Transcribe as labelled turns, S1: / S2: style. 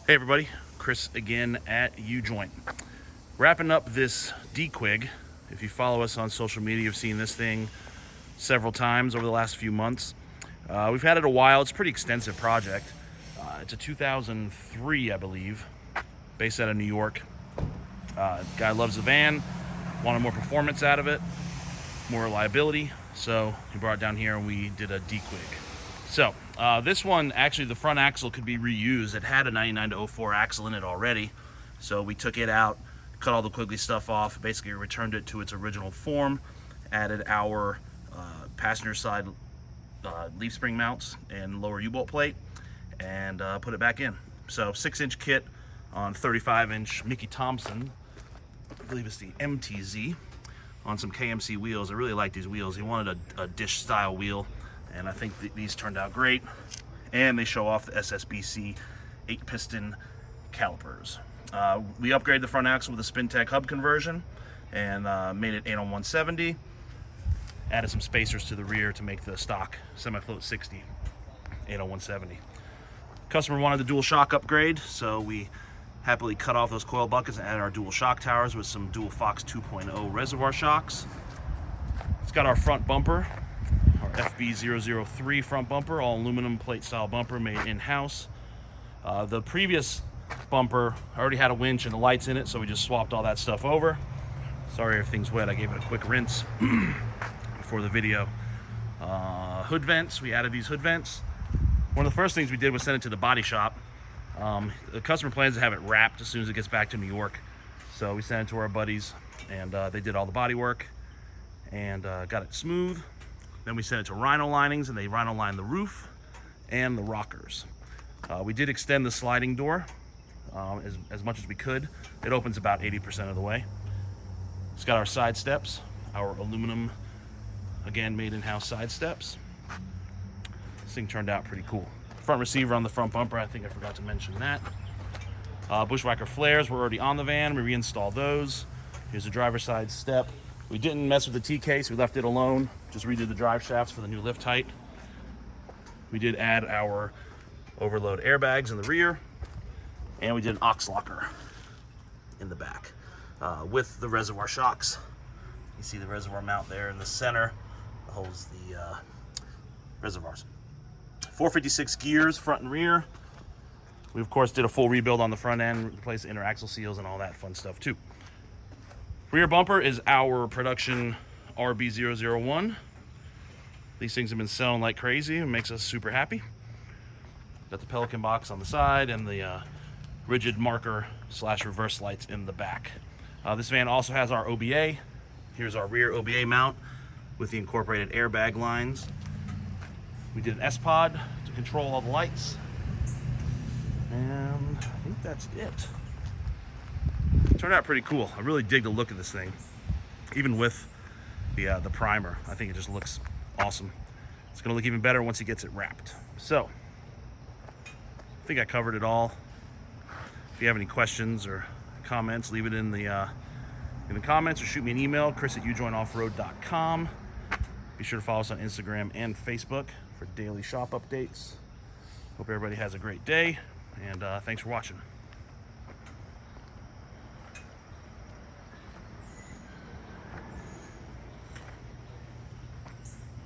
S1: Hey everybody, Chris again at Ujoint. Wrapping up this DeQuig. If you follow us on social media, you've seen this thing several times over the last few months. We've had it a while. It's a pretty extensive project. It's a 2003, I believe, based out of New York. Guy loves the van, wanted more performance out of it, more reliability, so he brought it down here and we did a DeQuig. So this one, actually the front axle could be reused. It had a 99-04 axle in it already, so we took it out, cut all the Quigley stuff off, basically returned it to its original form, added our passenger side leaf spring mounts and lower U-bolt plate, and put it back in. So 6-inch kit on 35-inch Mickey Thompson, I believe it's the MTZ, on some KMC wheels. I really like these wheels. He wanted a dish style wheel, and I think these turned out great. And they show off the SSBC 8-piston calipers. We upgraded the front axle with a SpinTech hub conversion and made it 8-on-170. Added some spacers to the rear to make the stock semi-float 60 8-on-170. Customer wanted the dual shock upgrade, so we happily cut off those coil buckets and added our dual shock towers with some dual Fox 2.0 reservoir shocks. It's got our front bumper, our FB003 front bumper, all aluminum plate style bumper made in-house. The previous bumper already had a winch and the lights in it, so we just swapped all that stuff over. Sorry if everything's wet, I gave it a quick rinse before the video. Hood vents, we added these hood vents. One of the first things we did was send it to the body shop. The customer plans to have it wrapped as soon as it gets back to New York. So we sent it to our buddies, and they did all the body work and got it smooth. Then we sent it to Rhino Linings, and they Rhino lined the roof and the rockers. We did extend the sliding door as much as we could. It opens about 80% of the way. It's got our side steps, our aluminum, again, made in-house side steps. This thing turned out pretty cool. Front receiver on the front bumper, I think I forgot to mention that. Bushwhacker flares were already on the van. We reinstalled those. Here's the driver's side step. We didn't mess with the T-case, we left it alone. Just redid the drive shafts for the new lift height. We did add our overload airbags in the rear, and we did an aux locker in the back with the reservoir shocks. You see the reservoir mount there in the center that holds the reservoirs. 456 gears, front and rear. We of course did a full rebuild on the front end, replaced the inner axle seals and all that fun stuff too. Rear bumper is our production RB001. These things have been selling like crazy. It makes us super happy. Got the Pelican box on the side and the rigid marker / reverse lights in the back. This van also has our OBA. Here's our rear OBA mount with the incorporated airbag lines. We did an S-Pod to control all the lights. And I think that's it. Turned out pretty cool. I really dig the look of this thing. Even with the primer, I think it just looks awesome. It's gonna look even better once he gets it wrapped. So, I think I covered it all. If you have any questions or comments, leave it in the comments or shoot me an email, chris@ujointoffroad.com. Be sure to follow us on Instagram and Facebook for daily shop updates. Hope everybody has a great day, and thanks for watching.